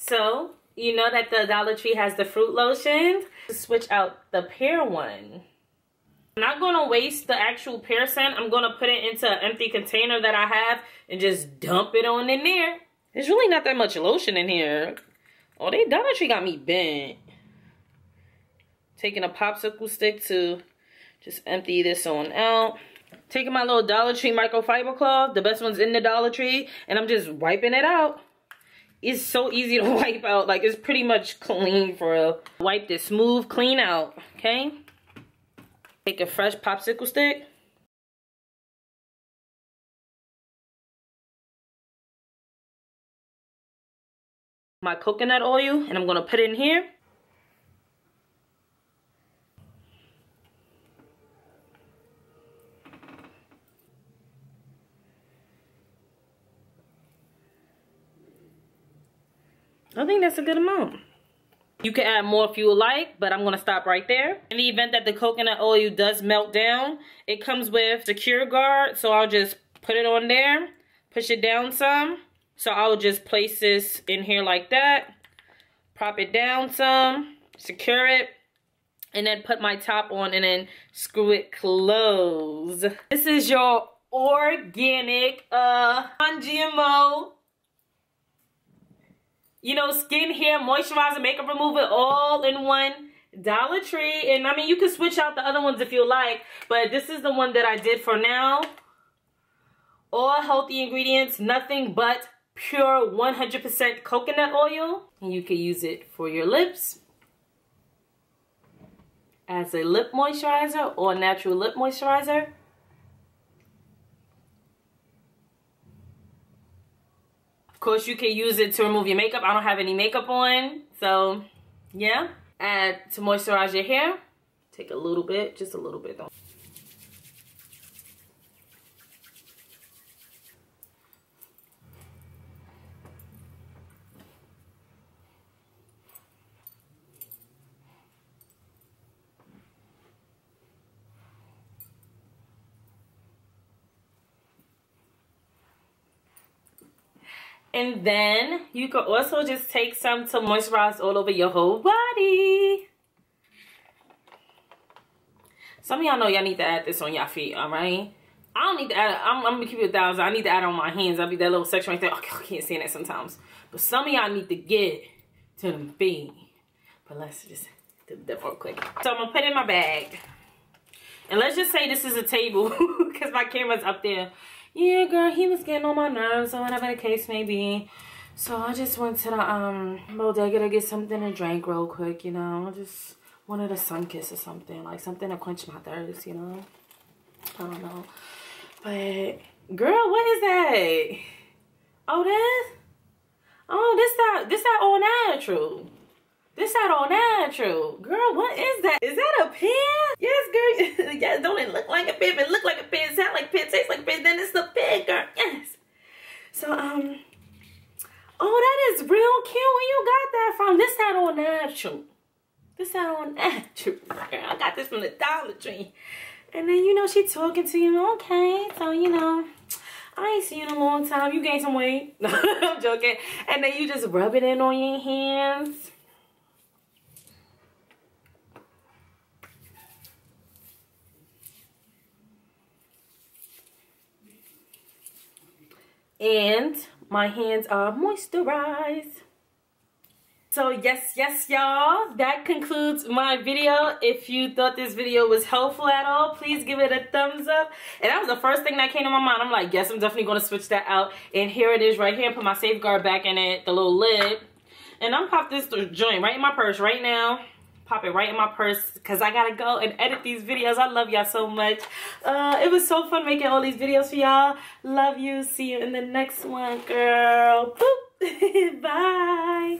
So, you know that the Dollar Tree has the fruit lotion. Switch out the pear one. I'm not going to waste the actual pear scent. I'm going to put it into an empty container that I have and just dump it on in there. There's really not that much lotion in here. Oh, they Dollar Tree got me bent. Taking a popsicle stick to just empty this on out. Taking my little Dollar Tree microfiber cloth, the best one's in the Dollar Tree, and I'm just wiping it out. It's so easy to wipe out. Like, it's pretty much clean for real. Wipe this smooth, clean out, okay? Take a fresh popsicle stick. My coconut oil, and I'm gonna put it in here. I think that's a good amount. You can add more if you would like, but I'm going to stop right there. In the event that the coconut oil does melt down, it comes with Secure Guard, so I'll just put it on there, push it down some. So I'll just place this in here like that, prop it down some, secure it, and then put my top on and then screw it closed. This is your organic, non-GMO, you know, skin, hair, moisturizer, makeup remover, all in one Dollar Tree. And I mean, you can switch out the other ones if you like, but this is the one that I did for now. All healthy ingredients, nothing but pure 100% coconut oil. And you can use it for your lips as a lip moisturizer or natural lip moisturizer. Of course, you can use it to remove your makeup. I don't have any makeup on, so yeah. Add to moisturize your hair. Take a little bit, just a little bit though. And then you could also just take some to moisturize all over your whole body. Some of y'all know y'all need to add this on your feet, alright? I don't need to add it. I'm gonna keep it 1,000. I need to add it on my hands. I'll be that little section right there. Okay, I can't stand that sometimes. But some of y'all need to get to them feet. But let's just do that real quick. So I'm gonna put it in my bag. And let's just say this is a table because my camera's up there. Yeah, girl, he was getting on my nerves or whatever the case may be. So I just went to the bodega to get something to drink real quick, you know. Just wanted a sun kiss or something. Like something to quench my thirst, you know. I don't know. But, girl, what is that? Oh, this? Oh, this that all natural. This that all natural. Girl, what is that? Is that a pen? Yes, girl. Yes, don't it look like a pen? If it look like a pen, sound like a pen, taste like a pen, then it's a pen, girl. Yes. So, oh, that is real cute. Where you got that from? This that all natural. This that all natural. Girl, I got this from the Dollar Tree. And then, you know, she talking to you. Okay, so, you know, I ain't seen you in a long time. You gained some weight. I'm joking. And then you just rub it in on your hands. And my hands are moisturized. So yes, y'all, that concludes my video. If you thought this video was helpful at all, please give it a thumbs up. And that was the first thing that came to my mind. I'm like, yes, I'm definitely going to switch that out. And here it is right here. Put my safeguard back in it, the little lid. And I'm pop this joint right in my purse right now. Pop it right in my purse because I gotta go and edit these videos. I love y'all so much. It was so fun making all these videos for y'all. Love you. See you in the next one, girl. Boop. Bye.